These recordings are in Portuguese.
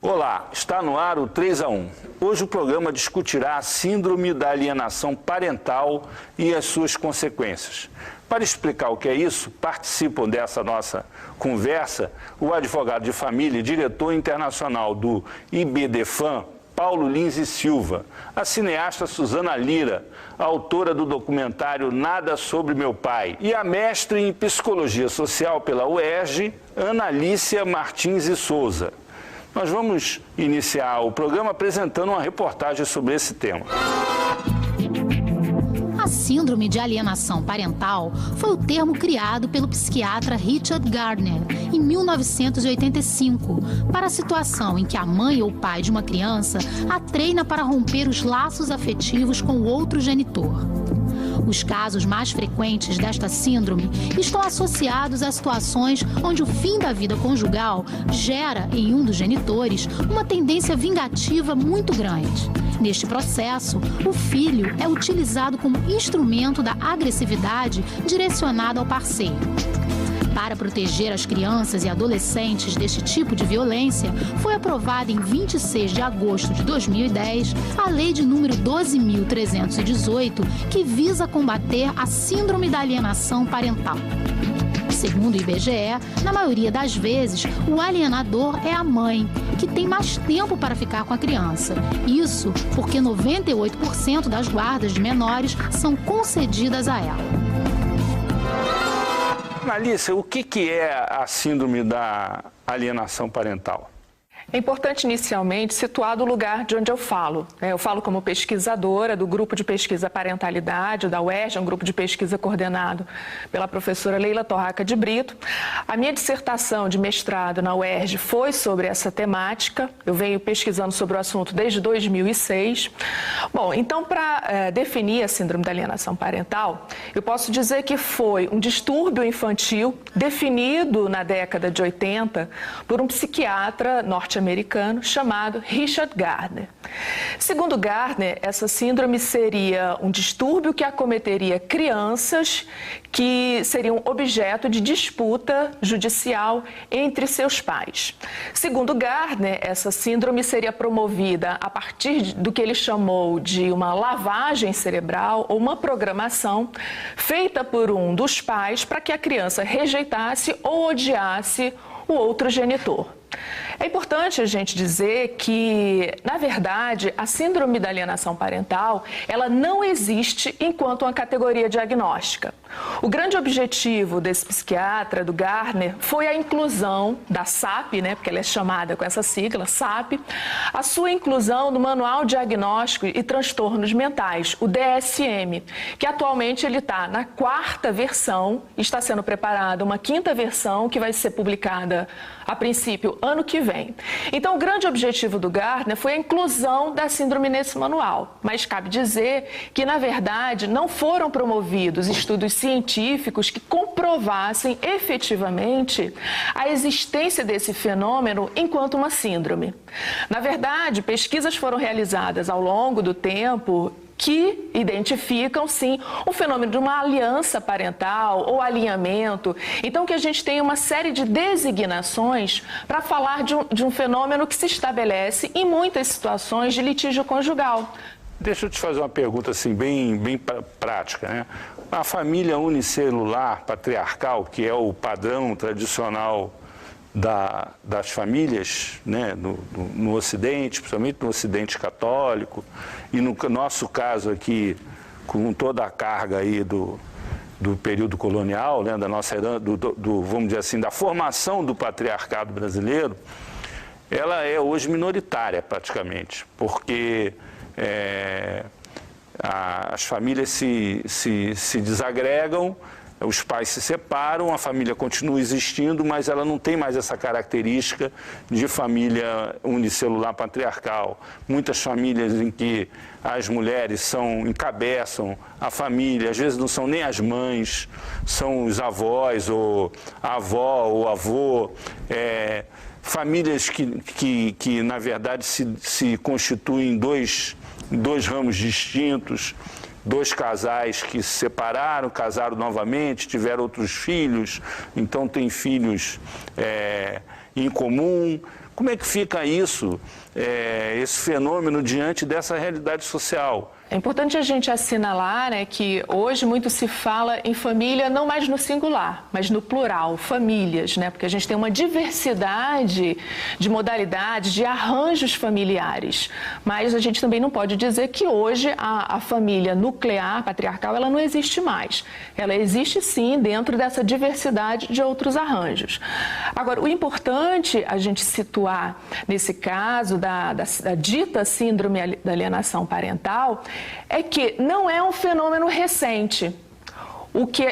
Olá, está no ar o 3 a 1. Hoje o programa discutirá a síndrome da alienação parental e as suas consequências. Para explicar o que é isso, participam dessa nossa conversa o advogado de família e diretor internacional do IBDFAM, Paulo Lins e Silva, a cineasta Suzana Lira, a autora do documentário Nada Sobre Meu Pai, e a mestre em Psicologia Social pela UERJ, Ana Alícia Martins e Souza. Nós vamos iniciar o programa apresentando uma reportagem sobre esse tema. A síndrome de alienação parental foi o termo criado pelo psiquiatra Richard Gardner em 1985 para a situação em que a mãe ou pai de uma criança a treina para romper os laços afetivos com o outro genitor. Os casos mais frequentes desta síndrome estão associados a situações onde o fim da vida conjugal gera, em um dos genitores, uma tendência vingativa muito grande. Neste processo, o filho é utilizado como instrumento da agressividade direcionada ao parceiro. Para proteger as crianças e adolescentes deste tipo de violência, foi aprovada em 26 de agosto de 2010 a Lei de número 12.318, que visa combater a síndrome da alienação parental. Segundo o IBGE, na maioria das vezes, o alienador é a mãe, que tem mais tempo para ficar com a criança. Isso porque 98% das guardas de menores são concedidas a ela. Alícia, o que é a síndrome da alienação parental? É importante, inicialmente, situar do lugar de onde eu falo. Eu falo como pesquisadora do Grupo de Pesquisa Parentalidade, da UERJ, um grupo de pesquisa coordenado pela professora Leila Torraca de Brito. A minha dissertação de mestrado na UERJ foi sobre essa temática. Eu venho pesquisando sobre o assunto desde 2006. Bom, então, para definir a síndrome da alienação parental, eu posso dizer que foi um distúrbio infantil definido na década de 80 por um psiquiatra norte-americano chamado Richard Gardner. Segundo Gardner, essa síndrome seria um distúrbio que acometeria crianças que seriam objeto de disputa judicial entre seus pais. Segundo Gardner, essa síndrome seria promovida a partir do que ele chamou de uma lavagem cerebral ou uma programação feita por um dos pais para que a criança rejeitasse ou odiasse o outro genitor. É importante a gente dizer que, na verdade, a síndrome da alienação parental, ela não existe enquanto uma categoria diagnóstica. O grande objetivo desse psiquiatra, do Gardner, foi a inclusão da SAP, porque ela é chamada com essa sigla, SAP, a sua inclusão no Manual Diagnóstico e Transtornos Mentais, o DSM, que atualmente ele está na 4ª versão, está sendo preparada uma 5ª versão que vai ser publicada, a princípio, ano que vem. Então, o grande objetivo do Gardner foi a inclusão da síndrome nesse manual. Mas cabe dizer que, na verdade, não foram promovidos estudos científicos que comprovassem efetivamente a existência desse fenômeno enquanto uma síndrome. Na verdade, pesquisas foram realizadas ao longo do tempo que identificam, sim, o fenômeno de uma aliança parental ou alinhamento. Então, que a gente tem uma série de designações para falar de um fenômeno que se estabelece em muitas situações de litígio conjugal. Deixa eu te fazer uma pergunta assim, bem prática, A família unicelular patriarcal, que é o padrão tradicional das famílias, no Ocidente, principalmente no Ocidente católico, e no nosso caso aqui, com toda a carga aí do período colonial, da nossa herança, vamos dizer assim, da formação do patriarcado brasileiro, ela é hoje minoritária praticamente, porque as famílias se desagregam, os pais se separam, a família continua existindo, mas ela não tem mais essa característica de família unicelular patriarcal. Muitas famílias em que as mulheres encabeçam a família, às vezes não são nem as mães, são os avós, ou a avó, ou avô. Famílias que na verdade, se constituem em dois ramos distintos. 2 casais que se separaram, casaram novamente, tiveram outros filhos, então tem filhos em comum, Como é que fica isso, esse fenômeno diante dessa realidade social? É importante a gente assinalar, né, que hoje muito se fala em família não mais no singular, mas no plural, famílias, né, porque a gente tem uma diversidade de modalidades, de arranjos familiares. Mas a gente também não pode dizer que hoje a família nuclear, patriarcal, ela não existe mais. Ela existe sim dentro dessa diversidade de outros arranjos. Agora, o importante a gente situar nesse caso da dita síndrome da alienação parental é que não é um fenômeno recente. O que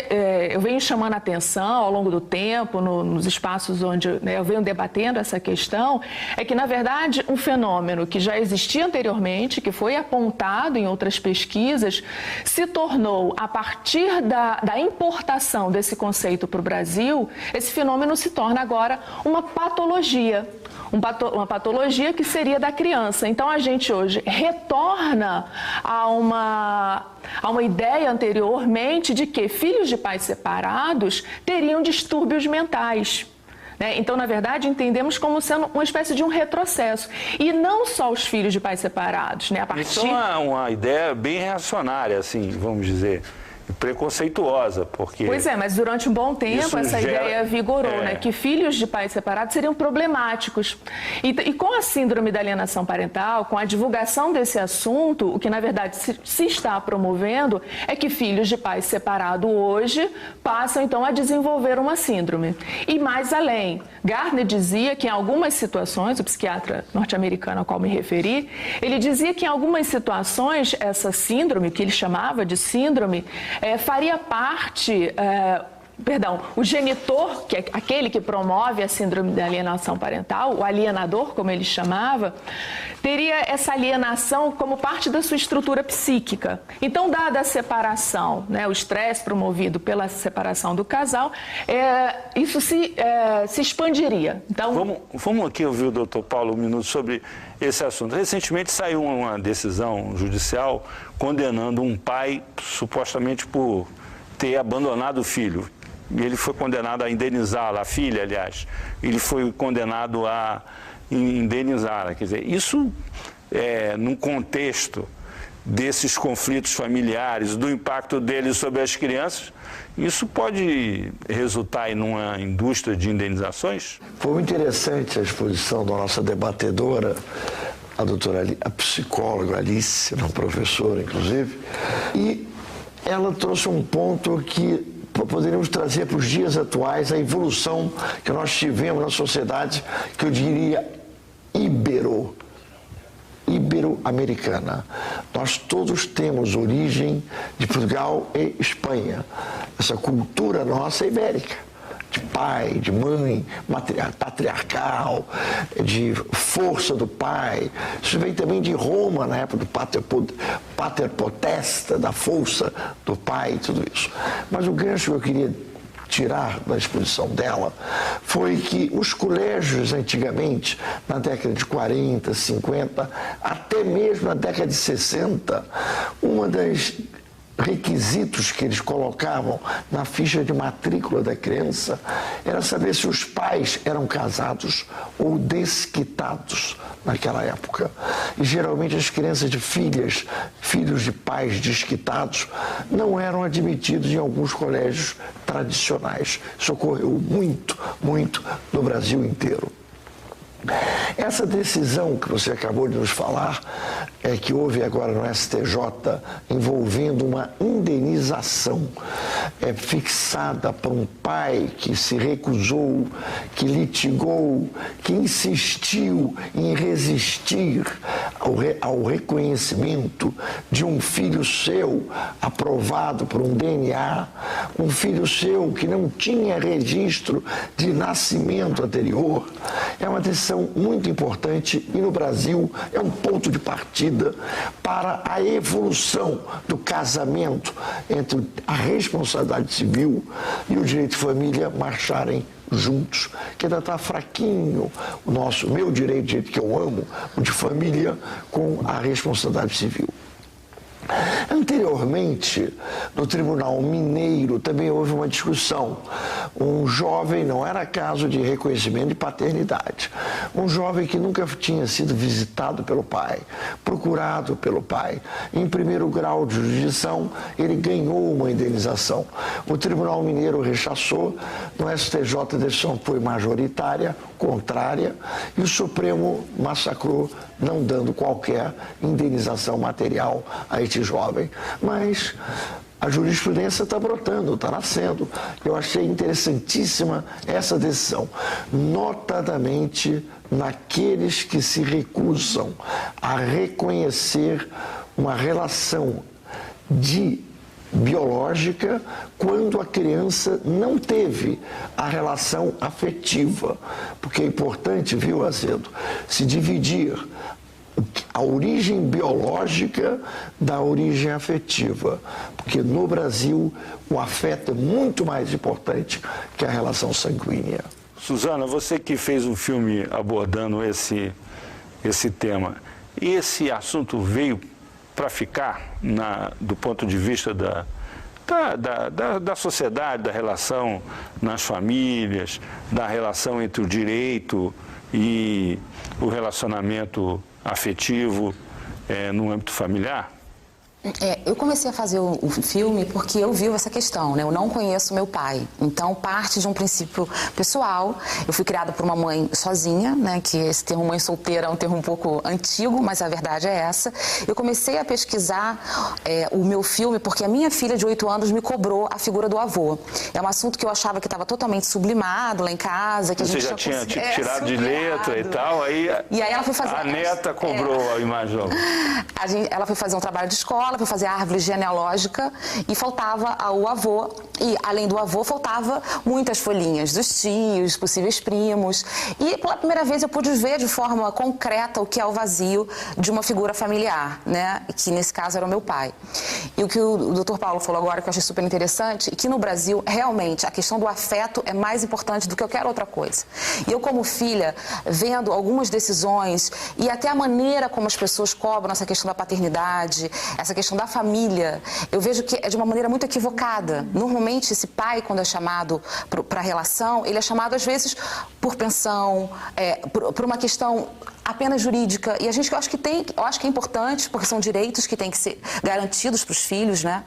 eu venho chamando a atenção ao longo do tempo, nos espaços onde eu venho debatendo essa questão, é que, na verdade, um fenômeno que já existia anteriormente, que foi apontado em outras pesquisas, se tornou, a partir da importação desse conceito para o Brasil, esse fenômeno se torna agora uma patologia. Uma patologia que seria da criança. Então, a gente hoje retorna a uma ideia anteriormente de que filhos de pais separados teriam distúrbios mentais. Então, na verdade, entendemos como sendo uma espécie de um retrocesso. E não só os filhos de pais separados. Isso é uma ideia bem reacionária, assim, vamos dizer. Preconceituosa, porque... Pois é, mas durante um bom tempo essa ideia vigorou, que filhos de pais separados seriam problemáticos. E com a síndrome da alienação parental, com a divulgação desse assunto, o que na verdade se está promovendo é que filhos de pais separados hoje passam então a desenvolver uma síndrome. E mais além, Gardner dizia que em algumas situações, o psiquiatra norte-americano ao qual me referi, ele dizia que em algumas situações essa síndrome, que ele chamava de síndrome, faria parte, o genitor, que é aquele que promove a síndrome da alienação parental, o alienador, como ele chamava, teria essa alienação como parte da sua estrutura psíquica. Então, dada a separação, o estresse promovido pela separação do casal, isso se expandiria. Então... Vamos aqui ouvir o doutor Paulo um minuto sobre esse assunto. Recentemente saiu uma decisão judicial condenando um pai supostamente por ter abandonado o filho. Ele foi condenado a indenizar a filha, aliás. Ele foi condenado a indenizar. Quer dizer, isso, num contexto desses conflitos familiares, do impacto deles sobre as crianças, isso pode resultar em uma indústria de indenizações? Foi muito interessante a exposição da nossa debatedora, a psicóloga Alice, uma professora, inclusive, e ela trouxe um ponto que poderíamos trazer para os dias atuais, a evolução que nós tivemos na sociedade, que eu diria ibero-americana. Nós todos temos origem de Portugal e Espanha. Essa cultura nossa é ibérica. De pai, de mãe, patriarcal, de força do pai. Isso vem também de Roma, na época do pater potesta, da força do pai e tudo isso. Mas o gancho que eu queria tirar da exposição dela foi que os colégios antigamente, na década de 40, 50, até mesmo na década de 60, uma das requisitos que eles colocavam na ficha de matrícula da criança era saber se os pais eram casados ou desquitados naquela época. E geralmente as crianças de filhos de pais desquitados não eram admitidos em alguns colégios tradicionais. Isso ocorreu muito, muito no Brasil inteiro. Essa decisão que você acabou de nos falar, que houve agora no STJ, envolvendo uma indenização fixada para um pai que se recusou, que litigou, que insistiu em resistir ao reconhecimento de um filho seu aprovado por um DNA, um filho seu que não tinha registro de nascimento anterior, é uma decisão muito importante e no Brasil é um ponto de partida para a evolução do casamento entre a responsabilidade civil e o direito de família marcharem juntos, que ainda está fraquinho o meu direito, do jeito que eu amo, o de família, com a responsabilidade civil. Anteriormente, no Tribunal Mineiro também houve uma discussão. Um jovem, não era caso de reconhecimento de paternidade, um jovem que nunca tinha sido visitado pelo pai, procurado pelo pai. Em primeiro grau de jurisdição, ele ganhou uma indenização. O Tribunal Mineiro rechaçou, no STJ a decisão foi majoritária, contrária, e o Supremo massacrou, não dando qualquer indenização material a este jovem. Mas a jurisprudência está brotando, está nascendo. Eu achei interessantíssima essa decisão, notadamente naqueles que se recusam a reconhecer uma relação biológica quando a criança não teve a relação afetiva. Porque é importante, viu, Azedo, se dividir a origem biológica da origem afetiva, porque no Brasil o afeto é muito mais importante que a relação sanguínea. Suzana, você que fez um filme abordando esse tema, esse assunto veio para ficar do ponto de vista da sociedade, da relação nas famílias, da relação entre o direito e o relacionamento afetivo no âmbito familiar? Eu comecei a fazer o filme porque eu vivo essa questão, né? Eu não conheço meu pai, então parte de um princípio pessoal. Eu fui criada por uma mãe sozinha, né? Que esse termo mãe solteira é um termo um pouco antigo, mas a verdade é essa. Eu comecei a pesquisar o meu filme porque a minha filha de 8 anos me cobrou a figura do avô. É um assunto que eu achava que estava totalmente sublimado lá em casa. Que você já tinha tirado de letra e tal, e aí ela foi fazer... A neta cobrou a imagem do avô. Ela foi fazer um trabalho de escola, para fazer a árvore genealógica e faltava o avô. E, além do avô, faltava muitas folhinhas dos tios, possíveis primos. E, pela primeira vez, eu pude ver de forma concreta o que é o vazio de uma figura familiar, né? Que, nesse caso, era o meu pai. E o que o Dr. Paulo falou agora, que eu achei super interessante, é que no Brasil, realmente, a questão do afeto é mais importante do que qualquer outra coisa. E eu, como filha, vendo algumas decisões e até a maneira como as pessoas cobram essa questão da paternidade, essa questão da família, eu vejo que é de uma maneira muito equivocada. Normalmente, esse pai, quando é chamado para a relação, ele é chamado, às vezes, por pensão, por uma questão apenas jurídica. E a gente, eu acho que é importante, porque são direitos que têm que ser garantidos para os filhos, né?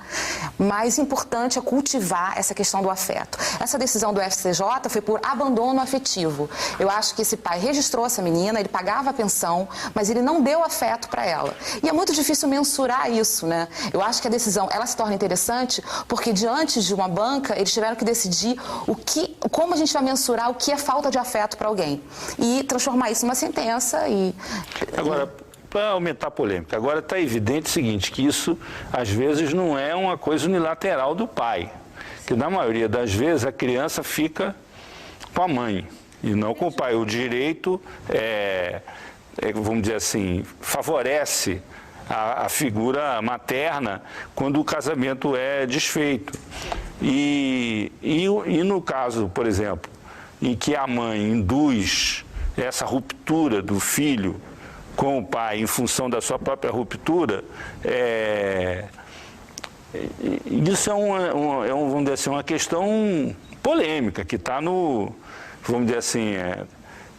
Mais importante é cultivar essa questão do afeto. Essa decisão do STJ foi por abandono afetivo. Eu acho que esse pai registrou essa menina, ele pagava a pensão, mas ele não deu afeto para ela. E é muito difícil mensurar isso, né? Eu acho que a decisão, ela se torna interessante porque diante de uma banca, eles tiveram que decidir como a gente vai mensurar o que é falta de afeto para alguém. E transformar isso numa sentença. Agora, para aumentar a polêmica, agora está evidente o seguinte, que isso às vezes não é uma coisa unilateral do pai, que na maioria das vezes a criança fica com a mãe e não com o pai. O direito, vamos dizer assim, favorece a figura materna quando o casamento é desfeito. E no caso, por exemplo, em que a mãe induz essa ruptura do filho com o pai em função da sua própria ruptura, isso vamos dizer assim, uma questão polêmica, que está vamos dizer assim,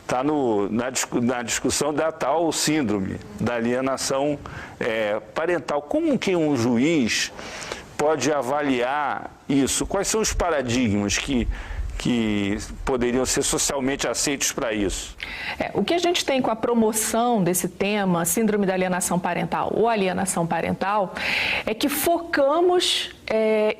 está na discussão da tal síndrome da alienação parental. Como que um juiz pode avaliar isso? Quais são os paradigmas que poderiam ser socialmente aceitos para isso? O que a gente tem com a promoção desse tema, síndrome da alienação parental ou alienação parental, é que focamos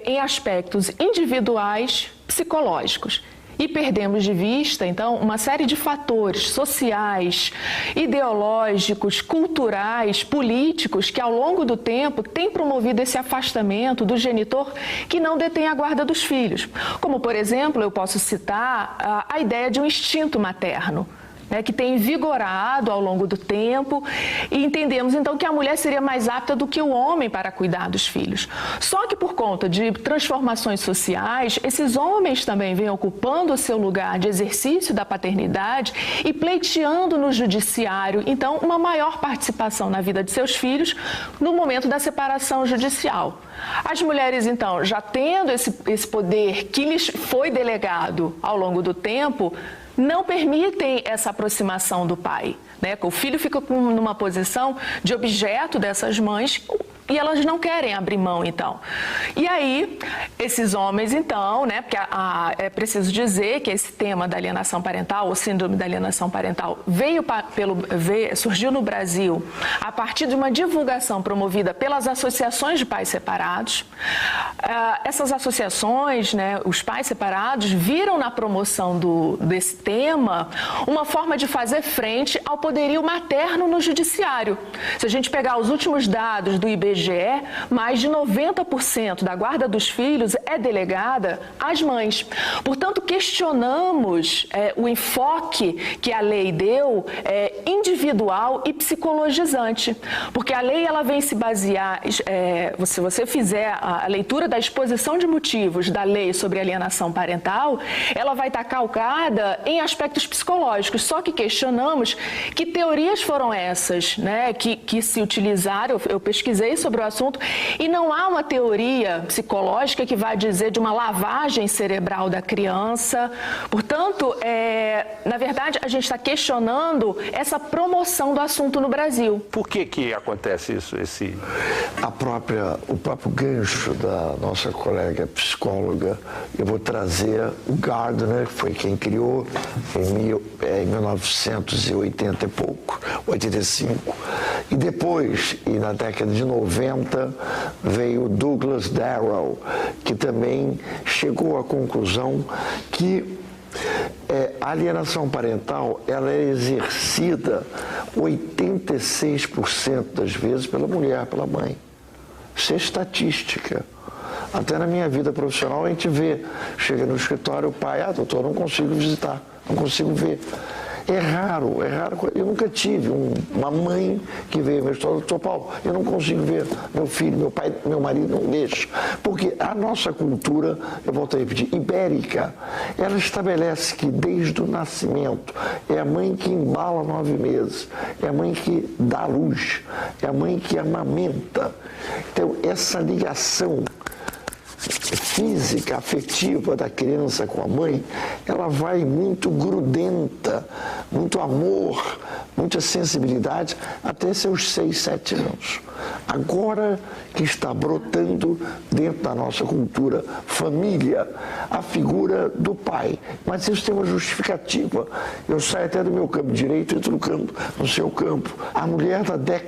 em aspectos individuais psicológicos. E perdemos de vista, então, uma série de fatores sociais, ideológicos, culturais, políticos, que ao longo do tempo têm promovido esse afastamento do genitor que não detém a guarda dos filhos. Como, por exemplo, eu posso citar a ideia de um instinto materno, né, que tem vigorado ao longo do tempo, e entendemos então que a mulher seria mais apta do que o homem para cuidar dos filhos. Só que por conta de transformações sociais, esses homens também vêm ocupando o seu lugar de exercício da paternidade e pleiteando no judiciário, então, uma maior participação na vida de seus filhos no momento da separação judicial. As mulheres, então, já tendo esse poder que lhes foi delegado ao longo do tempo, não permitem essa aproximação do pai, né? O filho fica numa posição de objeto dessas mães e elas não querem abrir mão, então. E aí, esses homens, então, né, porque é preciso dizer que esse tema da alienação parental, ou síndrome da alienação parental, surgiu no Brasil a partir de uma divulgação promovida pelas associações de pais separados. Essas associações, né, os pais separados, viram na promoção desse tema uma forma de fazer frente ao poderio materno no judiciário. Se a gente pegar os últimos dados do IBGE, mais de 90% da guarda dos filhos é delegada às mães. Portanto, questionamos o enfoque que a lei deu individual e psicologizante, porque a lei ela vem se basear, se você fizer a leitura da exposição de motivos da lei sobre alienação parental, ela vai estar calcada em aspectos psicológicos, só que questionamos que teorias foram essas, né, que se utilizaram. Eu pesquisei sobre o assunto e não há uma teoria psicológica que vai dizer de uma lavagem cerebral da criança. Portanto, na verdade, a gente está questionando essa promoção do assunto no Brasil. Por que acontece isso? O próprio gancho da nossa colega psicóloga, eu vou trazer o Gardner, que foi quem criou em 1980 e pouco, 85. E depois, e na década de 90, veio Douglas Darrow, que também chegou à conclusão que a alienação parental ela é exercida 86% das vezes pela mulher, pela mãe. Isso é estatística. Até na minha vida profissional a gente vê, chega no escritório, o pai, doutor, não consigo visitar, não consigo ver. É raro. Eu nunca tive uma mãe que veio ao meu escritório, doutor Paulo, eu não consigo ver meu filho, meu pai, meu marido não deixa. Porque a nossa cultura, eu volto a repetir, ibérica, ela estabelece que desde o nascimento é a mãe que embala 9 meses, é a mãe que dá luz, é a mãe que amamenta. Então, essa ligação física, afetiva da criança com a mãe, ela vai muito grudenta, muito amor, muita sensibilidade até seus 6, 7 anos. Agora que está brotando dentro da nossa cultura, família, a figura do pai. Mas isso tem uma justificativa. Eu saio até do meu campo direito e entro no seu campo. A mulher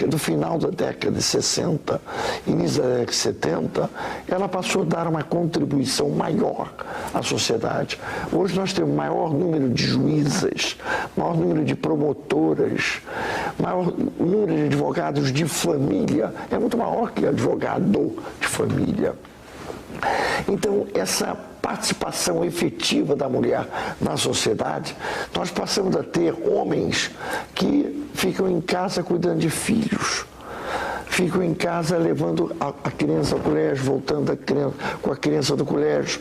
do final da década de 60, início da década de 70, ela passou a dar uma contribuição maior à sociedade. Hoje nós temos maior número de juízas, maior número de promotoras, maior número de advogados de família. É muito maior que advogado de família. Então, essa participação efetiva da mulher na sociedade, nós passamos a ter homens que ficam em casa cuidando de filhos, ficam em casa levando a criança ao colégio, voltando com a criança do colégio.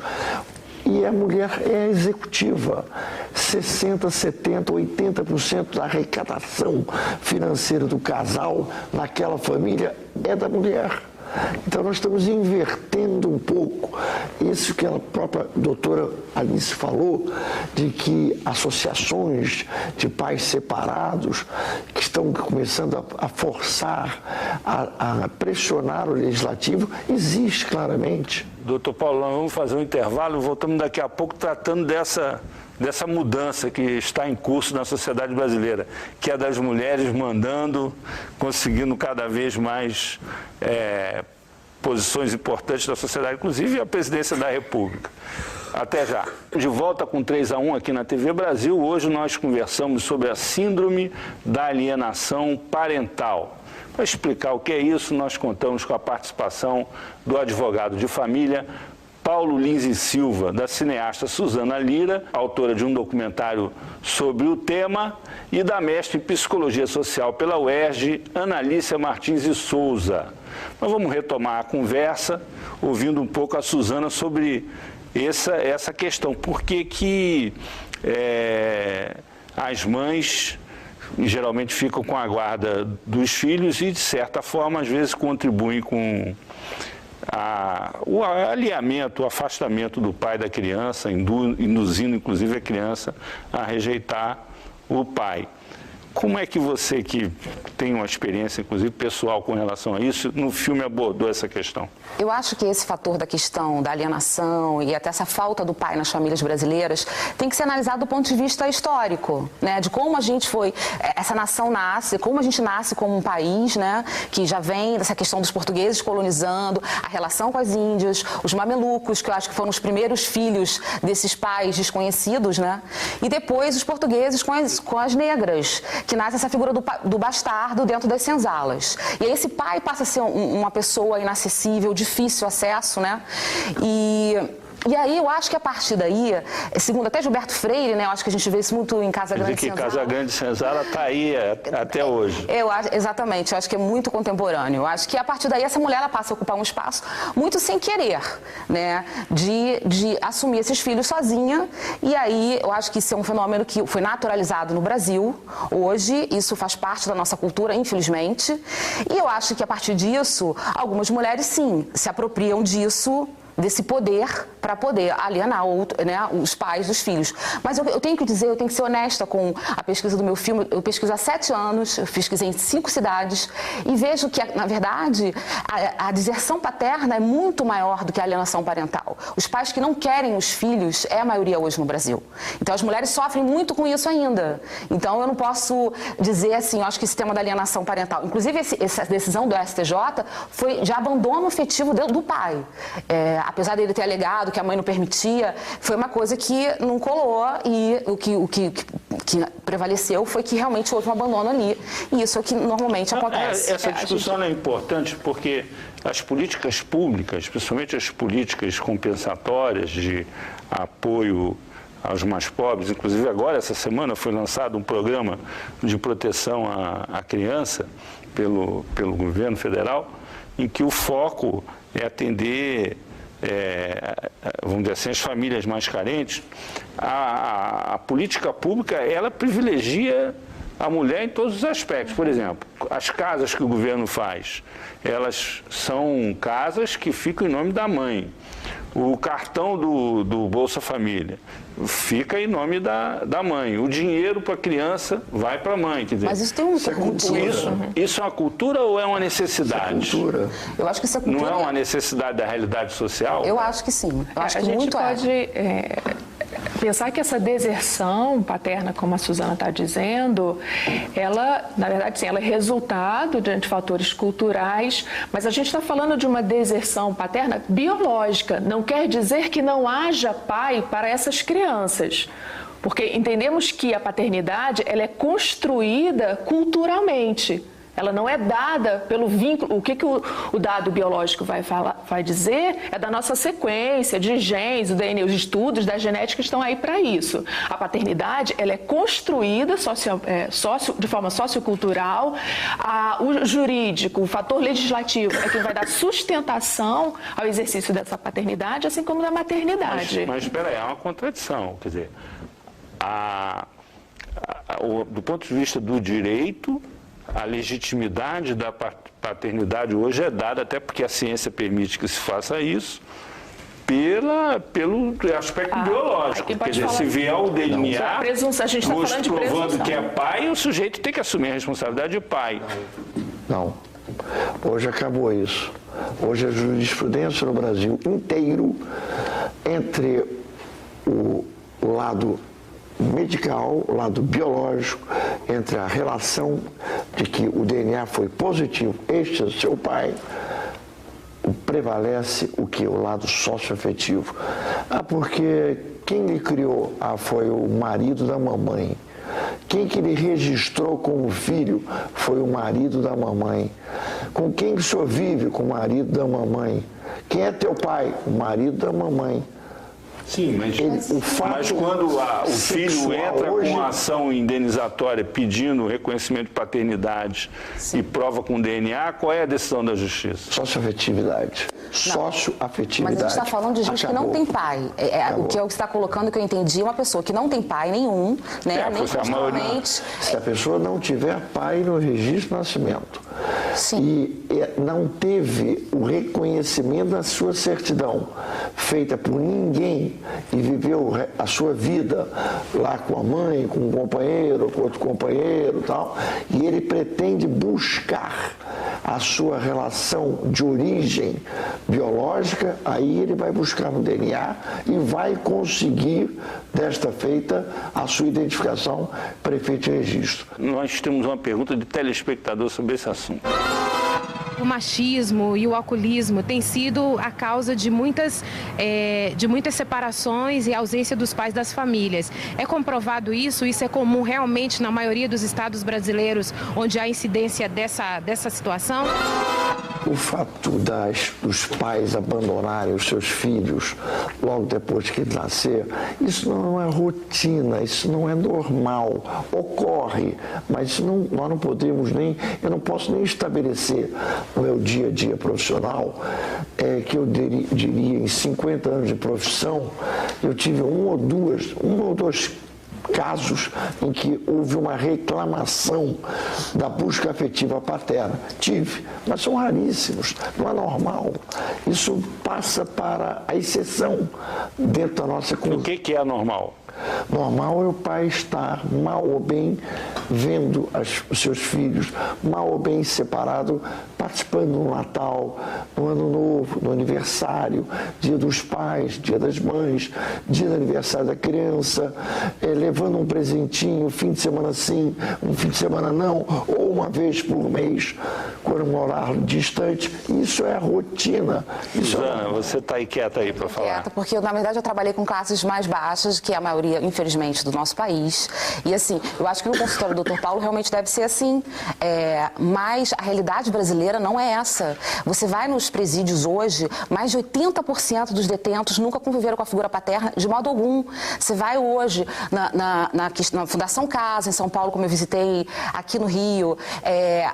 E a mulher é executiva. 60%, 70%, 80% da arrecadação financeira do casal naquela família é da mulher. Então nós estamos invertendo um pouco isso que a própria doutora Alice falou, de que associações de pais separados que estão começando a forçar, a pressionar o legislativo, existe claramente. Doutor Paulo, nós vamos fazer um intervalo e voltamos daqui a pouco tratando dessa mudança que está em curso na sociedade brasileira, que é das mulheres mandando, conseguindo cada vez mais posições importantes da sociedade, inclusive a presidência da República. Até já. De volta com 3-1 aqui na TV Brasil, hoje nós conversamos sobre a síndrome da alienação parental. Para explicar o que é isso, nós contamos com a participação do advogado de família, Paulo Lins e Silva, da cineasta Suzana Lira, autora de um documentário sobre o tema, e da mestre em Psicologia Social pela UERJ, Analícia Martins e Souza. Nós vamos retomar a conversa, ouvindo um pouco a Suzana sobre essa questão. Por que as mães geralmente ficam com a guarda dos filhos e, de certa forma, às vezes contribuem com o alinhamento, o afastamento do pai da criança, induzindo, inclusive, a criança a rejeitar o pai. Como é que você, que tem uma experiência, inclusive, pessoal com relação a isso, no filme abordou essa questão? Eu acho que esse fator da questão da alienação e até essa falta do pai nas famílias brasileiras tem que ser analisado do ponto de vista histórico, né? De como a gente essa nação nasce, como a gente nasce como um país, né? Que já vem dessa questão dos portugueses colonizando, a relação com as índias, os mamelucos, que eu acho que foram os primeiros filhos desses pais desconhecidos, né? E depois os portugueses com as negras, que nasce essa figura do bastardo dentro das senzalas. E aí esse pai passa a ser uma pessoa inacessível, difícil acesso, né? E aí eu acho que a partir daí, segundo até Gilberto Freire, né? Eu acho que a gente vê isso muito em Casa Grande Senzala. Casa Grande Senzala está aí até hoje. Exatamente, eu acho que é muito contemporâneo. Eu acho que a partir daí essa mulher ela passa a ocupar um espaço muito sem querer, né? De assumir esses filhos sozinha. E aí eu acho que isso é um fenômeno que foi naturalizado no Brasil. Hoje isso faz parte da nossa cultura, infelizmente. E eu acho que a partir disso, algumas mulheres sim se apropriam disso, desse poder, para poder alienar os pais dos filhos. Mas eu tenho que dizer, eu tenho que ser honesta com a pesquisa do meu filme. Eu pesquiso há 7 anos, eu pesquisei em 5 cidades e vejo que, na verdade, a deserção paterna é muito maior do que a alienação parental. Os pais que não querem os filhos é a maioria hoje no Brasil. Então, as mulheres sofrem muito com isso ainda. Então, eu não posso dizer assim, eu acho que esse tema da alienação parental, inclusive essa decisão do STJ foi de abandono afetivo do pai. Apesar dele ter alegado que a mãe não permitia, foi uma coisa que não colou e o que prevaleceu foi que realmente houve um abandono ali. E isso é o que normalmente acontece. Essa discussão é importante porque as políticas públicas, principalmente as políticas compensatórias de apoio aos mais pobres, inclusive agora, essa semana, foi lançado um programa de proteção à criança pelo governo federal, em que o foco é atender vamos dizer assim, as famílias mais carentes. A política pública, ela privilegia a mulher em todos os aspectos. Por exemplo, as casas que o governo faz, elas são casas que ficam em nome da mãe. O cartão do Bolsa Família fica em nome da mãe. O dinheiro para a criança vai para a mãe. Quer dizer, mas isso tem uma cultura. Isso é uma cultura ou é uma necessidade? Isso é cultura. Eu acho que isso é cultura. Não é uma necessidade da realidade social? Eu acho que sim. Eu acho que a gente muito pode pensar que essa deserção paterna, como a Suzana está dizendo, ela, na verdade, sim, ela é resultado de fatores culturais, mas a gente está falando de uma deserção paterna biológica. Não quer dizer que não haja pai para essas crianças. Porque entendemos que a paternidade ela é construída culturalmente. Ela não é dada pelo vínculo. O que o dado biológico vai dizer é da nossa sequência de genes, o DNA, os estudos da genética estão aí para isso. A paternidade ela é construída de forma sociocultural. O jurídico, o fator legislativo é quem vai dar sustentação ao exercício dessa paternidade, assim como da maternidade. Mas espera aí, é uma contradição. Quer dizer, do ponto de vista do direito, a legitimidade da paternidade hoje é dada, até porque a ciência permite que se faça isso, pelo aspecto biológico. Quer dizer, se vier o DNA, provando que é pai, o sujeito tem que assumir a responsabilidade de pai. Não. Hoje acabou isso. Hoje a jurisprudência no Brasil inteiro, entre o lado medical, o lado biológico, entre a relação de que o DNA foi positivo, este é o seu pai, prevalece o que? O lado socioafetivo. Porque quem lhe criou foi o marido da mamãe. Quem que lhe registrou como filho foi o marido da mamãe. Com quem que o senhor vive? Com o marido da mamãe. Quem é teu pai? O marido da mamãe. Sim, mas quando o filho entra com uma ação indenizatória pedindo reconhecimento de paternidade e prova com DNA, qual é a decisão da justiça? Socioafetividade. Socioafetividade. Mas a gente está falando de gente que não tem pai. O que você está colocando, que eu entendi, é uma pessoa que não tem pai nenhum, né? Nem constitucionalmente. Se a pessoa não tiver pai no registro de nascimento, sim, e não teve o reconhecimento da sua certidão feita por ninguém e viveu a sua vida lá com a mãe, com um companheiro, com outro companheiro e tal, e ele pretende buscar a sua relação de origem biológica, aí ele vai buscar no DNA e vai conseguir, desta feita, a sua identificação para efeito de registro. Nós temos uma pergunta de telespectador sobre esse assunto. O machismo e o alcoolismo têm sido a causa de muitas separações e ausência dos pais das famílias. É comprovado isso? Isso é comum realmente na maioria dos estados brasileiros onde há incidência dessa situação? O fato dos pais abandonarem os seus filhos logo depois que ele nascer, isso não é rotina, isso não é normal. Ocorre, mas nós não podemos eu não posso nem estabelecer no meu dia a dia profissional que eu diria em 50 anos de profissão, eu tive um ou dois casos em que houve uma reclamação da busca afetiva paterna. Tive, mas são raríssimos, não é normal. Isso passa para a exceção dentro da nossa cultura. O que é anormal? Normal é o pai estar mal ou bem vendo os seus filhos, mal ou bem separado, participando no Natal, no Ano Novo, no aniversário, Dia dos Pais, Dia das Mães, dia do aniversário da criança, levando um presentinho, fim de semana sim, um fim de semana não, ou uma vez por mês, quando um horário distante. Isso é a rotina. Suzana, você está aí quieta aí para falar. Quieta, porque na verdade eu trabalhei com classes mais baixas, que é a maioria, infelizmente, do nosso país. E assim, eu acho que no consultório do Dr. Paulo realmente deve ser assim. Mas a realidade brasileira não é essa. Você vai nos presídios hoje, mais de 80% dos detentos nunca conviveram com a figura paterna de modo algum. Você vai hoje na Fundação Casa, em São Paulo, como eu visitei, aqui no Rio,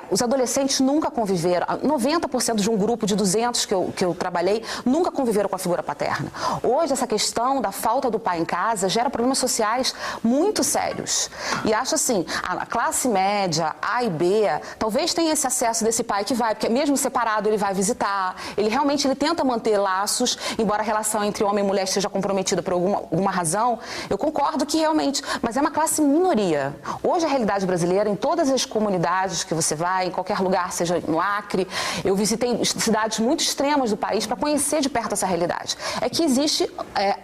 os adolescentes nunca conviveram. 90% de um grupo de 200 que eu trabalhei nunca conviveram com a figura paterna. Hoje, essa questão da falta do pai em casa gera problemas sociais muito sérios. E acho assim, a classe média, A e B, talvez tenha esse acesso desse pai que vai, porque mesmo separado ele vai visitar, ele realmente tenta manter laços, embora a relação entre homem e mulher esteja comprometida por alguma razão, eu concordo que realmente, mas é uma classe minoria. Hoje a realidade brasileira, em todas as comunidades que você vai, em qualquer lugar, seja no Acre, eu visitei cidades muito extremas do país para conhecer de perto essa realidade. É que existe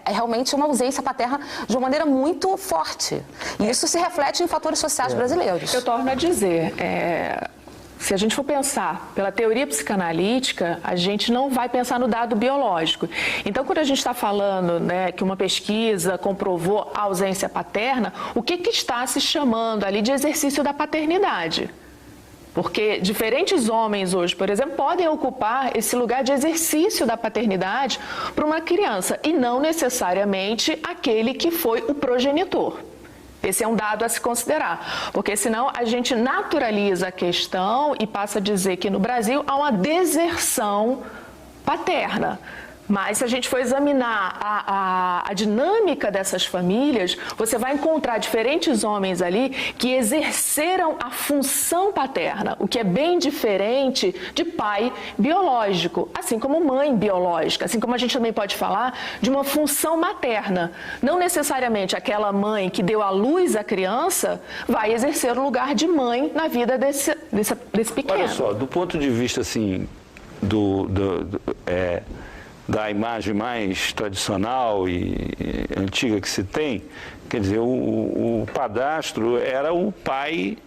realmente uma ausência paterna de uma maneira muito forte. E isso se reflete em fatores sociais brasileiros. Eu torno a dizer, se a gente for pensar pela teoria psicanalítica, a gente não vai pensar no dado biológico. Então, quando a gente está falando que uma pesquisa comprovou a ausência paterna, o que está se chamando ali de exercício da paternidade? Porque diferentes homens hoje, por exemplo, podem ocupar esse lugar de exercício da paternidade para uma criança e não necessariamente aquele que foi o progenitor. Esse é um dado a se considerar, porque senão a gente naturaliza a questão e passa a dizer que no Brasil há uma deserção paterna. Mas se a gente for examinar a dinâmica dessas famílias, você vai encontrar diferentes homens ali que exerceram a função paterna, o que é bem diferente de pai biológico, assim como mãe biológica, assim como a gente também pode falar de uma função materna. Não necessariamente aquela mãe que deu à luz a criança vai exercer o lugar de mãe na vida desse pequeno. Olha só, do ponto de vista assim, da imagem mais tradicional e antiga que se tem, quer dizer, o padrasto era o pai,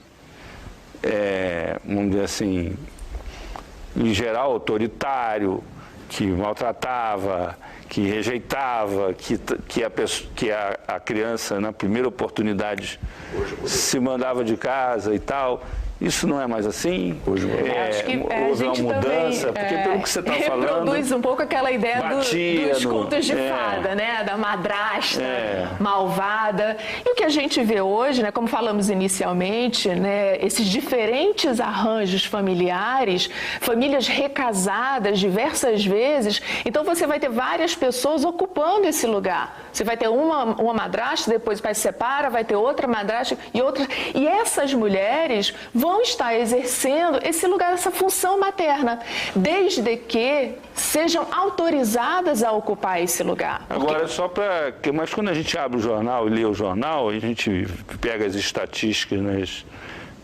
vamos dizer assim, em geral autoritário, que maltratava, que rejeitava, que a criança, na primeira oportunidade, se mandava de casa e tal. Isso não é mais assim? Acho que houve uma mudança, porque pelo que você está falando... reproduz um pouco aquela ideia dos contos de fada, né? Da madrasta malvada. E o que a gente vê hoje, né, como falamos inicialmente, né, esses diferentes arranjos familiares, famílias recasadas diversas vezes, então você vai ter várias pessoas ocupando esse lugar. Você vai ter uma madrasta, depois o pai se separa, vai ter outra madrasta e outra. E essas mulheres vão estar exercendo esse lugar, essa função materna, desde que sejam autorizadas a ocupar esse lugar. Agora, mas quando a gente abre o jornal e lê o jornal, a gente pega as estatísticas nas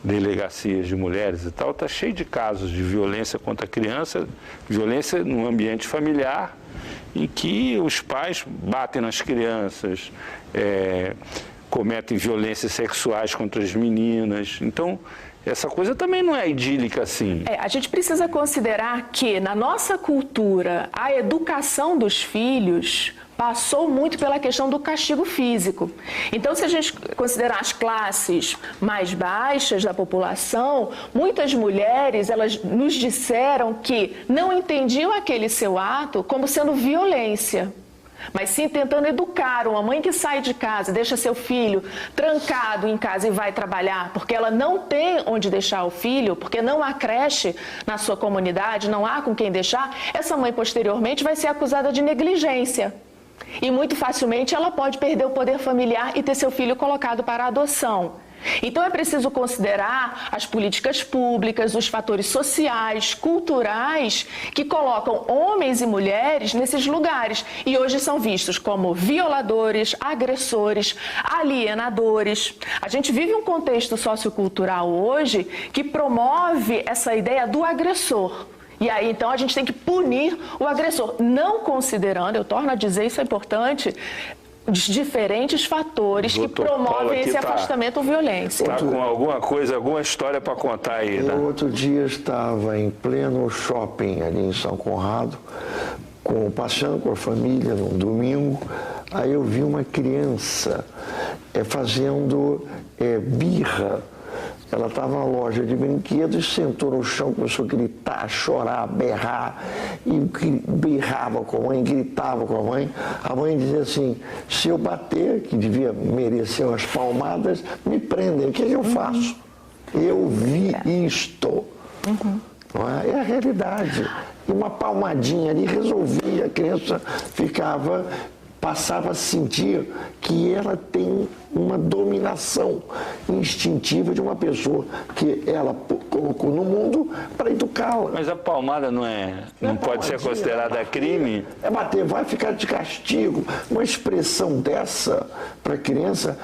delegacias de mulheres e tal, está cheio de casos de violência contra a criança, violência no ambiente familiar, em que os pais batem nas crianças, cometem violências sexuais contra as meninas. Então, essa coisa também não é idílica assim. A gente precisa considerar que, na nossa cultura, a educação dos filhos passou muito pela questão do castigo físico. Então, se a gente considerar as classes mais baixas da população, muitas mulheres, elas nos disseram que não entendiam aquele seu ato como sendo violência, mas sim tentando educar. Uma mãe que sai de casa, deixa seu filho trancado em casa e vai trabalhar porque ela não tem onde deixar o filho, porque não há creche na sua comunidade, não há com quem deixar, essa mãe posteriormente vai ser acusada de negligência. E muito facilmente ela pode perder o poder familiar e ter seu filho colocado para adoção. Então é preciso considerar as políticas públicas, os fatores sociais, culturais, que colocam homens e mulheres nesses lugares e hoje são vistos como violadores, agressores, alienadores. A gente vive um contexto sociocultural hoje que promove essa ideia do agressor. E aí, então, a gente tem que punir o agressor, não considerando, eu torno a dizer, isso é importante, os diferentes fatores que promovem esse afastamento ou violência. Está com alguma coisa, alguma história para contar aí, né? Eu outro dia estava em pleno shopping ali em São Conrado, passeando com a família num domingo, aí eu vi uma criança fazendo birra. Ela estava na loja de brinquedos, sentou no chão, começou a gritar, chorar, berrar, e berrava com a mãe, gritava com a mãe. A mãe dizia assim, se eu bater, que devia merecer umas palmadas, me prendem, o que eu faço? Eu vi isto. É a realidade. E uma palmadinha ali resolvia, a criança passava a sentir que ela tem uma dominação instintiva de uma pessoa que ela colocou no mundo para educá-la. Mas a palmada não pode ser considerada crime? É bater, vai ficar de castigo. Uma expressão dessa para a criança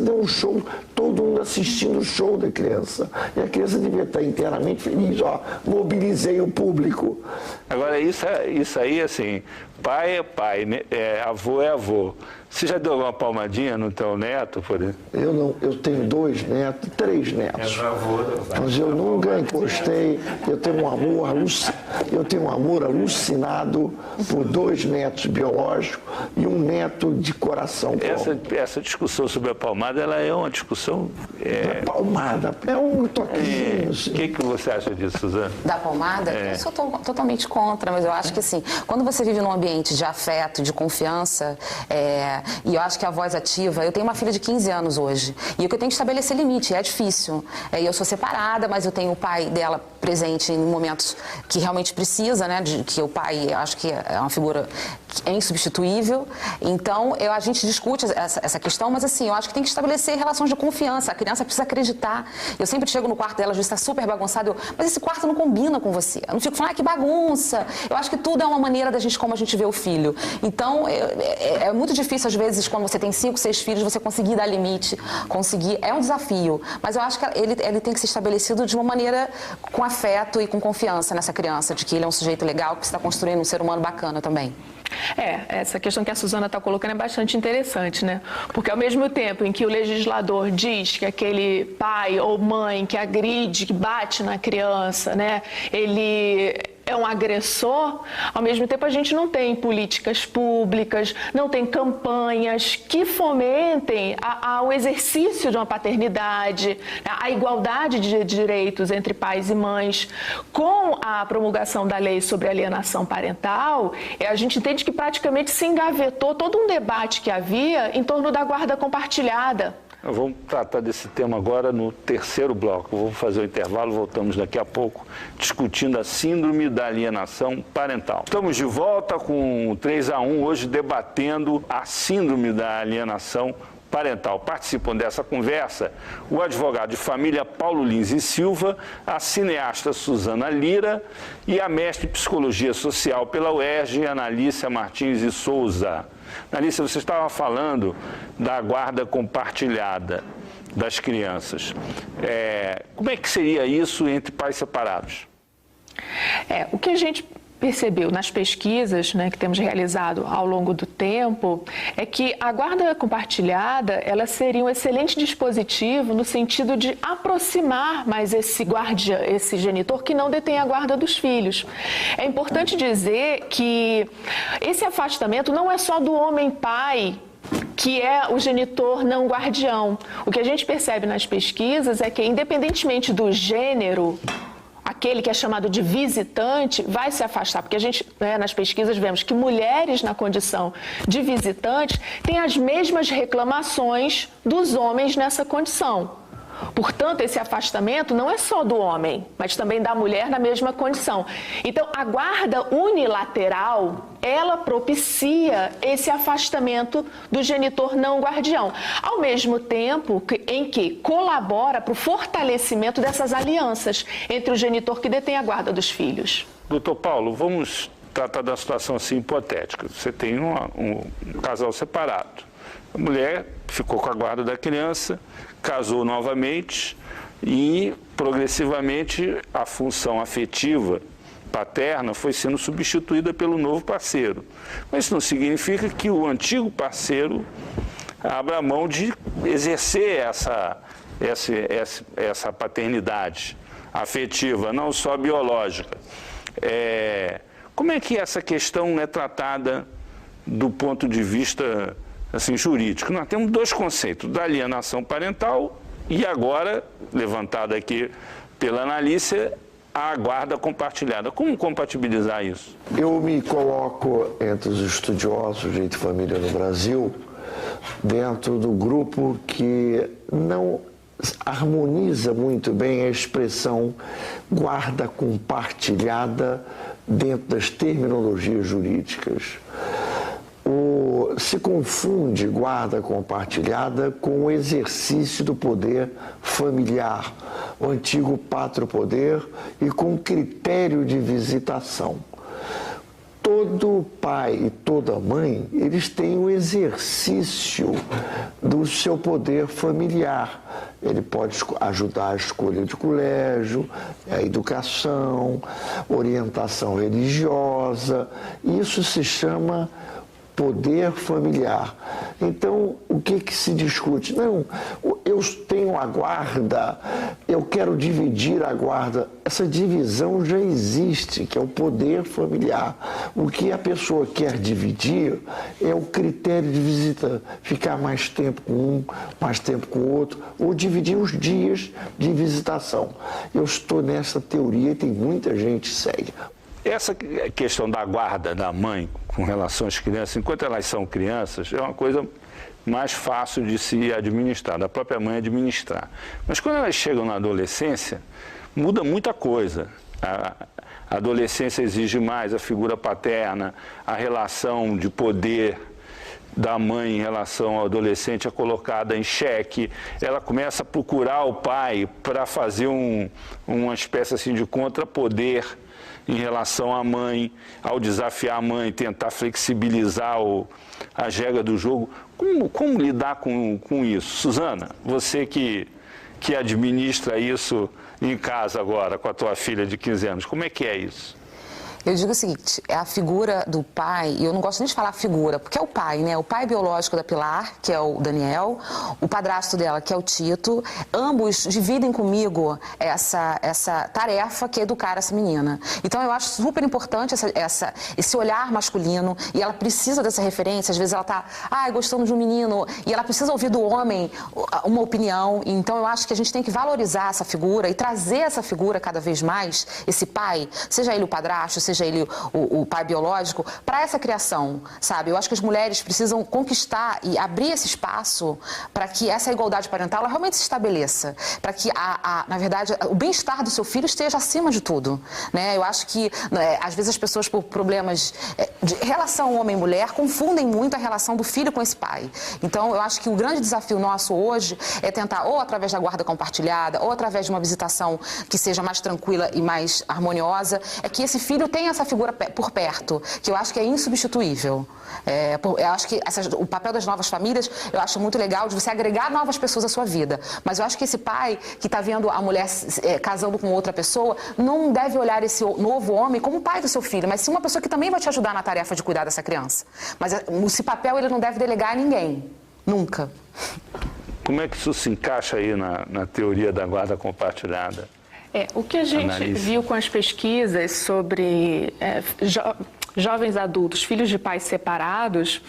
deu um show, todo mundo assistindo o show da criança. E a criança devia estar inteiramente feliz, mobilizei o público. Agora, isso aí, assim, pai é pai, né? Avô é avô. Você já deu alguma palmadinha no teu neto, por exemplo? Eu não, eu tenho 2 netos, 3 netos. Mas eu nunca encostei, eu tenho um amor alucinado por 2 netos biológicos e um neto de coração. Essa discussão sobre a palmada, ela é uma discussão... Palmada, é um toquezinho. O que você acha disso, Suzana? Da palmada? Eu sou totalmente contra, mas eu acho que assim, quando você vive num ambiente de afeto, de confiança, e eu acho que a voz ativa, eu tenho uma filha de 15 anos hoje, e o que eu tenho que estabelecer limite, é difícil. Eu sou separada, mas eu tenho o pai dela presente em momentos que realmente precisa, né, que o pai, eu acho que é uma figura que é insubstituível. Então, a gente discute essa questão, mas assim, eu acho que tem que estabelecer relações de confiança, a criança precisa acreditar. Eu sempre chego no quarto dela, às vezes está super bagunçado, mas esse quarto não combina com você. Eu não fico falando, que bagunça. Eu acho que tudo é uma maneira da gente, como a gente vê o filho. Então, é muito difícil, às vezes, quando você tem 5, 6 filhos, você conseguir dar limite, é um desafio. Mas eu acho que ele tem que ser estabelecido de uma maneira com afeto e com confiança nessa criança, de que ele é um sujeito legal, que está construindo um ser humano bacana também. Essa questão que a Suzana está colocando é bastante interessante, né? Porque ao mesmo tempo em que o legislador diz que aquele pai ou mãe que agride, que bate na criança, né? Ele é um agressor, ao mesmo tempo a gente não tem políticas públicas, não tem campanhas que fomentem o exercício de uma paternidade, a igualdade de direitos entre pais e mães. Com a promulgação da lei sobre alienação parental, a gente entende que praticamente se engavetou todo um debate que havia em torno da guarda compartilhada. Vamos tratar desse tema agora no terceiro bloco. Vou fazer o intervalo, voltamos daqui a pouco, discutindo a síndrome da alienação parental. Estamos de volta com 3-1, hoje debatendo a síndrome da alienação parental. Participam dessa conversa o advogado de família Paulo Lins e Silva, a cineasta Suzana Lira e a mestre em psicologia social pela UERJ, Analícia Martins e Souza. Analícia, você estava falando da guarda compartilhada das crianças. Como é que seria isso entre pais separados? O que a gente percebeu nas pesquisas, né, que temos realizado ao longo do tempo, é que a guarda compartilhada ela seria um excelente dispositivo no sentido de aproximar mais esse genitor que não detém a guarda dos filhos. É importante dizer que esse afastamento não é só do homem-pai, que é o genitor não guardião. O que a gente percebe nas pesquisas é que, independentemente do gênero, aquele que é chamado de visitante vai se afastar, porque a gente, nas pesquisas, vemos que mulheres na condição de visitante têm as mesmas reclamações dos homens nessa condição. Portanto, esse afastamento não é só do homem, mas também da mulher na mesma condição. Então, a guarda unilateral, ela propicia esse afastamento do genitor não guardião, ao mesmo tempo em que colabora para o fortalecimento dessas alianças entre o genitor que detém a guarda dos filhos. Doutor Paulo, vamos tratar da situação assim hipotética. Você tem um casal separado. A mulher ficou com a guarda da criança, casou novamente e, progressivamente, a função afetiva paterna foi sendo substituída pelo novo parceiro. Mas isso não significa que o antigo parceiro abra mão de exercer essa paternidade afetiva, não só biológica. Como é que essa questão é tratada do ponto de vista assim, jurídico? Nós temos dois conceitos, da alienação parental e agora, levantada aqui pela Analícia, a guarda compartilhada. Como compatibilizar isso? Eu me coloco entre os estudiosos do direito de família no Brasil, dentro do grupo que não harmoniza muito bem a expressão guarda compartilhada dentro das terminologias jurídicas. Se confunde guarda compartilhada com o exercício do poder familiar, o antigo patropoder, e com critério de visitação. Todo pai e toda mãe, eles têm o exercício do seu poder familiar. Ele pode ajudar a escolha de colégio, a educação, orientação religiosa. Isso se chama poder familiar. Então, o que se discute? Não, eu tenho a guarda, eu quero dividir a guarda. Essa divisão já existe, que é o poder familiar. O que a pessoa quer dividir é o critério de visita, ficar mais tempo com um, mais tempo com o outro, ou dividir os dias de visitação. Eu estou nessa teoria e tem muita gente que segue. Essa questão da guarda da mãe com relação às crianças, enquanto elas são crianças, é uma coisa mais fácil de se administrar, da própria mãe administrar. Mas quando elas chegam na adolescência, muda muita coisa. A adolescência exige mais a figura paterna, a relação de poder da mãe em relação ao adolescente é colocada em xeque, ela começa a procurar o pai para fazer uma espécie assim de contrapoder em relação à mãe, ao desafiar a mãe, tentar flexibilizar as regras do jogo. Como lidar com isso? Suzana, você que administra isso em casa agora com a tua filha de 15 anos, como é que é isso? Eu digo o seguinte, é a figura do pai, e eu não gosto nem de falar figura, porque é o pai, né? O pai biológico da Pilar, que é o Daniel, o padrasto dela, que é o Tito, ambos dividem comigo essa tarefa que é educar essa menina. Então eu acho super importante esse olhar masculino, e ela precisa dessa referência. Às vezes ela tá, gostando de um menino, e ela precisa ouvir do homem uma opinião. Então eu acho que a gente tem que valorizar essa figura e trazer essa figura cada vez mais, esse pai, seja ele o padrasto, seja ele o pai biológico, para essa criação, sabe? Eu acho que as mulheres precisam conquistar e abrir esse espaço para que essa igualdade parental ela realmente se estabeleça, para que, na verdade, o bem-estar do seu filho esteja acima de tudo, né? Eu acho que, às vezes, as pessoas, por problemas de relação homem-mulher, confundem muito a relação do filho com esse pai. Então, eu acho que o grande desafio nosso hoje é tentar, ou através da guarda compartilhada, ou através de uma visitação que seja mais tranquila e mais harmoniosa, é que esse filho tenha essa figura por perto, que eu acho que é insubstituível. Eu acho que o papel das novas famílias, eu acho muito legal de você agregar novas pessoas à sua vida. Mas eu acho que esse pai que está vendo a mulher casando com outra pessoa, não deve olhar esse novo homem como pai do seu filho, mas sim uma pessoa que também vai te ajudar na tarefa de cuidar dessa criança. Mas esse papel ele não deve delegar a ninguém. Nunca. Como é que isso se encaixa aí na teoria da guarda compartilhada? O que a gente viu com as pesquisas sobre jovens adultos, filhos de pais separados,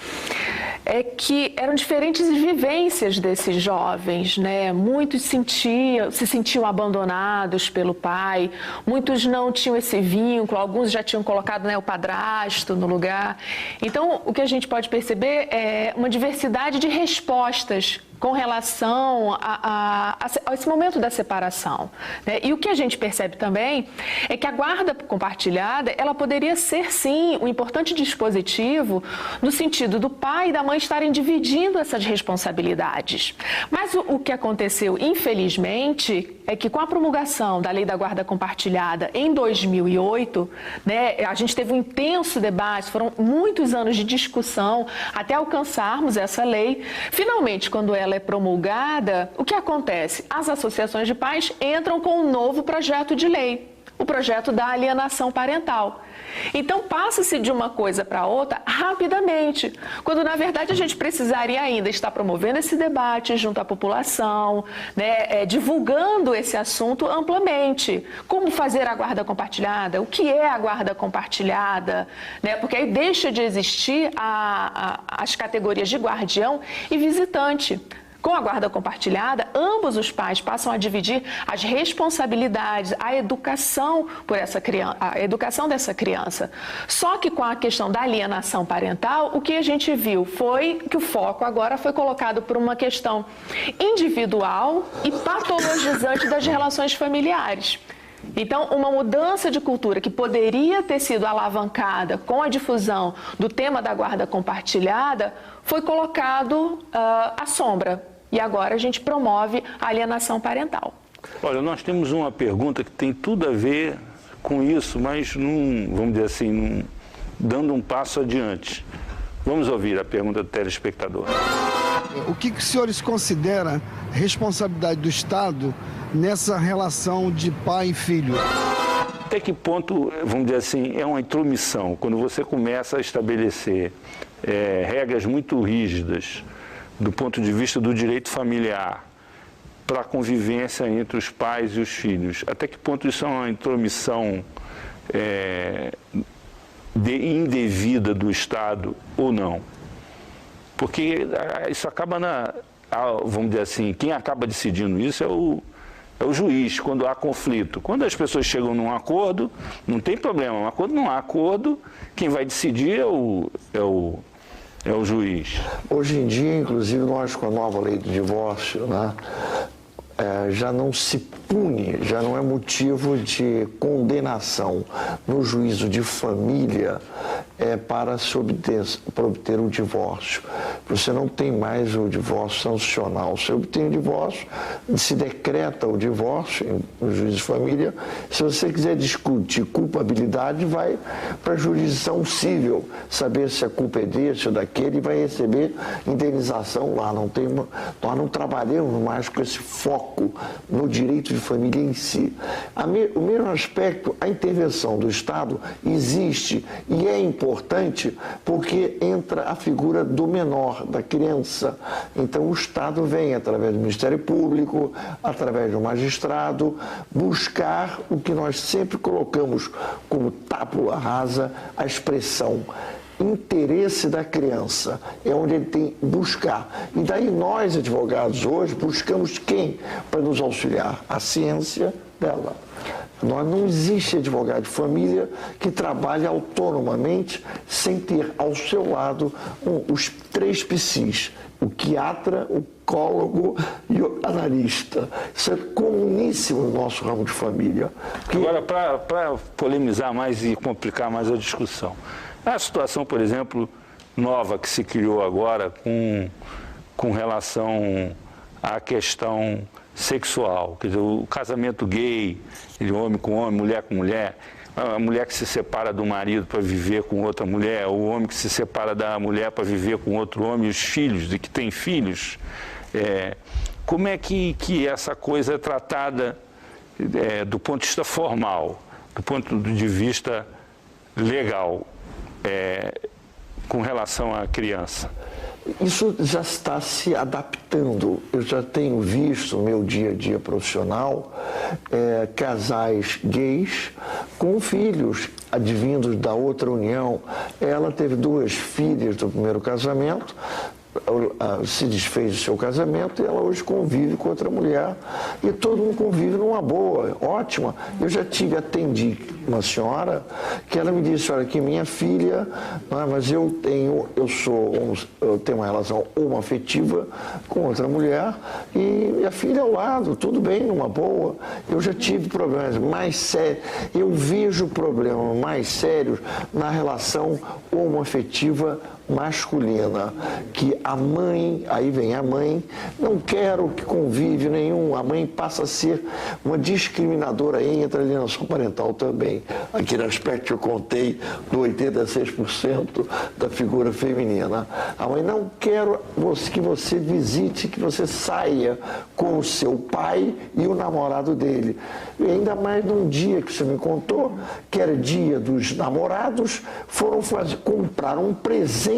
é que eram diferentes vivências desses jovens, né? Muitos se sentiam abandonados pelo pai, muitos não tinham esse vínculo, alguns já tinham colocado, né, o padrasto no lugar. Então, o que a gente pode perceber é uma diversidade de respostas com relação a esse momento da separação, né? E o que a gente percebe também é que a guarda compartilhada, ela poderia ser, sim, um importante dispositivo no sentido do pai e da mãe estarem dividindo essas responsabilidades. Mas o que aconteceu, infelizmente, é que com a promulgação da Lei da Guarda Compartilhada em 2008, né, a gente teve um intenso debate, foram muitos anos de discussão até alcançarmos essa lei. Finalmente, quando ela é promulgada, o que acontece? As associações de pais entram com um novo projeto de lei, o projeto da alienação parental. Então, passa-se de uma coisa para outra rapidamente, quando, na verdade, a gente precisaria ainda estar promovendo esse debate junto à população, né, divulgando esse assunto amplamente. Como fazer a guarda compartilhada? O que é a guarda compartilhada? Né, porque aí deixa de existir as categorias de guardião e visitante. Com a guarda compartilhada, ambos os pais passam a dividir as responsabilidades, a educação por essa criança, a educação dessa criança. Só que com a questão da alienação parental, o que a gente viu foi que o foco agora foi colocado por uma questão individual e patologizante das relações familiares. Então, uma mudança de cultura que poderia ter sido alavancada com a difusão do tema da guarda compartilhada foi colocado à sombra. E agora a gente promove a alienação parental. Olha, nós temos uma pergunta que tem tudo a ver com isso, mas vamos dizer assim, dando um passo adiante. Vamos ouvir a pergunta do telespectador. O que os senhores consideram responsabilidade do Estado nessa relação de pai e filho? Até que ponto, vamos dizer assim, é uma intromissão, quando você começa a estabelecer regras muito rígidas do ponto de vista do direito familiar para a convivência entre os pais e os filhos? Até que ponto isso é uma intromissão indevida do Estado ou não? Porque isso acaba vamos dizer assim, quem acaba decidindo isso é o juiz, quando há conflito. Quando as pessoas chegam num acordo, não tem problema, mas quando não há acordo, quem vai decidir é o juiz. Hoje em dia, inclusive, nós com a nova lei do divórcio, né, já não se pune, já não é motivo de condenação no juízo de família para se obter o divórcio. Você não tem mais o divórcio sancional. Você obtém o divórcio, se decreta o divórcio no juízo de família. Se você quiser discutir culpabilidade, vai para a jurisdição civil, saber se a culpa é desse ou daquele, e vai receber indenização lá. Nós não trabalhamos mais com esse foco foco no direito de família em si. O mesmo aspecto, a intervenção do Estado existe e é importante porque entra a figura do menor, da criança. Então o Estado vem, através do Ministério Público, através do magistrado, buscar o que nós sempre colocamos como tábula rasa, a expressão interesse da criança, é onde ele tem que buscar. E daí nós, advogados, hoje, buscamos quem para nos auxiliar? A ciência dela. Não existe advogado de família que trabalhe autonomamente sem ter ao seu lado os 3 psis, o quiatra, o psicólogo e o analista. Isso é comuníssimo no nosso ramo de família. Agora, para polemizar mais e complicar mais a discussão, a situação, por exemplo, nova que se criou agora com relação à questão sexual, quer dizer, o casamento gay, homem com homem, mulher com mulher, a mulher que se separa do marido para viver com outra mulher, o homem que se separa da mulher para viver com outro homem, os filhos, de que tem filhos, como é que essa coisa é tratada do ponto de vista formal, do ponto de vista legal, com relação à criança? Isso já está se adaptando. Eu já tenho visto no meu dia a dia profissional casais gays com filhos advindos da outra união. Ela teve 2 filhas do primeiro casamento, se desfez do seu casamento e ela hoje convive com outra mulher e todo mundo convive numa boa, ótima. Eu já atendi uma senhora que ela me disse, olha, que minha filha, mas eu tenho uma relação homoafetiva com outra mulher e minha filha ao lado, tudo bem, numa boa. Eu já tive problemas mais sérios, eu vejo problemas mais sérios na relação homoafetiva masculina, que a mãe, aí vem a mãe, não quero que convívio nenhum, a mãe passa a ser uma discriminadora, entra a alienação parental também. Aquele aspecto que eu contei do 86% da figura feminina. A mãe, não quero que você visite, que você saia com o seu pai e o namorado dele. E ainda mais num dia que você me contou, que era dia dos namorados, foram comprar um presente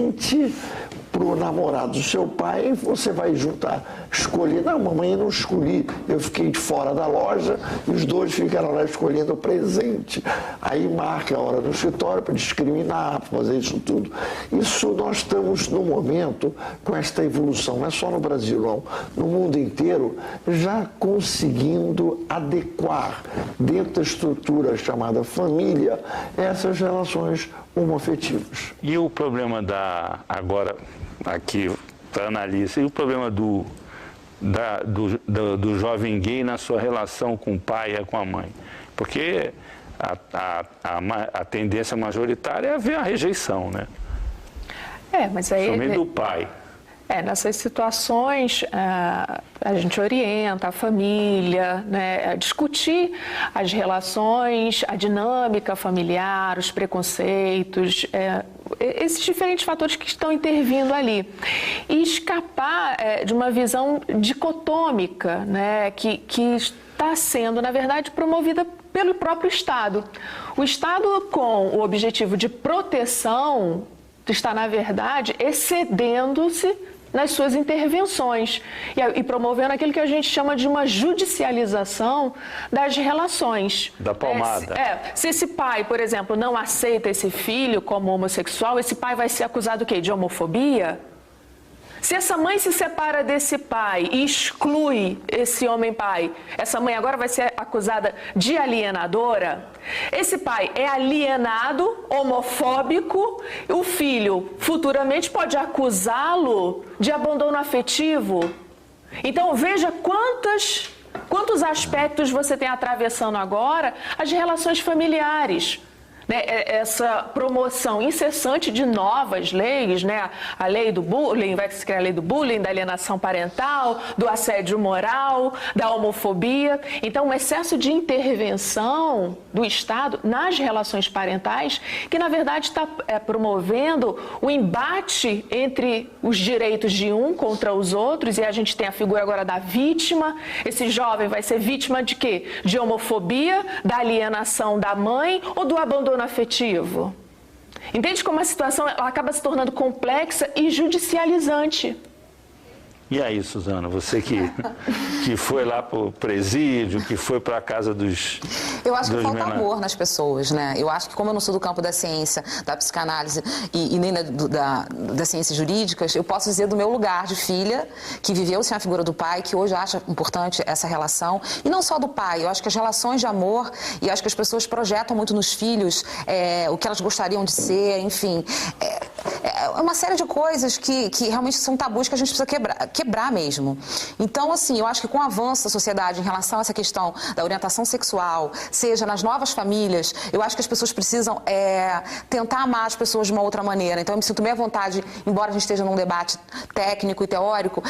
para o namorado do seu pai, você vai juntar, escolher. Não, mamãe, eu não escolhi, eu fiquei de fora da loja e os 2 ficaram lá escolhendo o presente. Aí marca a hora no escritório para discriminar, para fazer isso tudo. Isso nós estamos no momento com esta evolução, não é só no Brasil não, no mundo inteiro, já conseguindo adequar dentro da estrutura chamada família essas relações homoafetivas. E o problema agora aqui para analista, e o problema do jovem gay na sua relação com o pai e com a mãe? Porque a tendência majoritária é ver a rejeição, né? Mas aí... Somente do pai. Nessas situações, a gente orienta a família, né, a discutir as relações, a dinâmica familiar, os preconceitos, esses diferentes fatores que estão intervindo ali. E escapar de uma visão dicotômica, né, que está sendo, na verdade, promovida pelo próprio Estado. O Estado, com o objetivo de proteção, está, na verdade, excedendo-se nas suas intervenções e promovendo aquilo que a gente chama de uma judicialização das relações. Da palmada. Se esse pai, por exemplo, não aceita esse filho como homossexual, esse pai vai ser acusado o quê? De homofobia? Se essa mãe se separa desse pai e exclui esse homem-pai, essa mãe agora vai ser acusada de alienadora? Esse pai é alienado, homofóbico, o filho futuramente pode acusá-lo de abandono afetivo. Então veja quantos aspectos você tem atravessando agora as relações familiares. né, essa promoção incessante de novas leis, né, a lei do bullying, vai se criar a lei do bullying, da alienação parental, do assédio moral, da homofobia. Então, um excesso de intervenção do Estado nas relações parentais, que na verdade está promovendo o embate entre os direitos de um contra os outros, e a gente tem a figura agora da vítima. Esse jovem vai ser vítima de quê? De homofobia, da alienação da mãe ou do abandono afetivo? Entende como a situação ela acaba se tornando complexa e judicializante? E aí, Suzana, você que foi lá para o presídio, que foi para a casa dos... Eu acho que falta amor nas pessoas, né? Eu acho que como eu não sou do campo da ciência, da psicanálise e nem das ciências jurídicas, eu posso dizer do meu lugar de filha, que viveu sem a figura do pai, que hoje acha importante essa relação. E não só do pai, eu acho que as relações de amor, e acho que as pessoas projetam muito nos filhos o que elas gostariam de ser, enfim. É uma série de coisas que realmente são tabus que a gente precisa quebrar mesmo. Então, assim, eu acho que com o avanço da sociedade em relação a essa questão da orientação sexual, seja nas novas famílias, eu acho que as pessoas precisam tentar amar as pessoas de uma outra maneira. Então, eu me sinto bem à vontade, embora a gente esteja num debate técnico e teórico,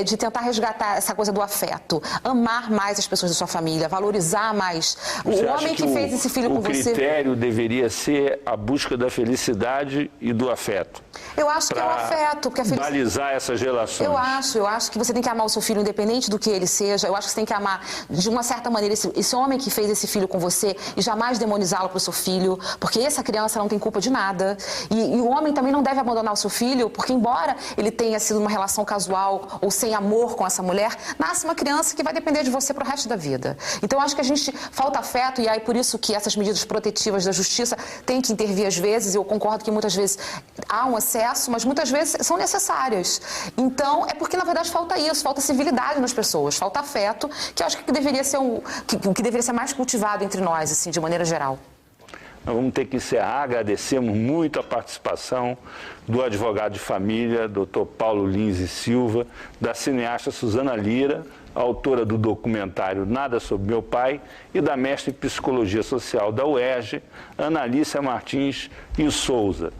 de tentar resgatar essa coisa do afeto. Amar mais as pessoas da sua família, valorizar mais. O homem que fez esse filho com você... O critério deveria ser a busca da felicidade e do afeto. Eu acho que é o afeto. Porque a felicidade... balizar essas relações. Eu acho que você tem que amar o seu filho independente do que ele seja. Eu acho que você tem que amar, de uma certa maneira, esse homem que fez esse filho com você e jamais demonizá-lo para o seu filho, porque essa criança não tem culpa de nada. E o homem também não deve abandonar o seu filho, porque embora ele tenha sido uma relação casual ou sem amor com essa mulher, nasce uma criança que vai depender de você para o resto da vida. Então, eu acho que a gente falta afeto e aí por isso que essas medidas protetivas da justiça têm que intervir às vezes. Eu concordo que muitas vezes há um excesso, mas muitas vezes são necessárias. Então, é porque, na verdade, falta isso, falta civilidade nas pessoas, falta afeto, que eu acho que deveria ser que deveria ser mais cultivado entre nós, assim, de maneira geral. Nós vamos ter que encerrar. Agradecemos muito a participação do advogado de família, Dr. Paulo Lins e Silva, da cineasta Suzana Lira, autora do documentário Nada Sobre Meu Pai, e da mestre em Psicologia Social da UERJ, Ana Alícia Martins e Souza.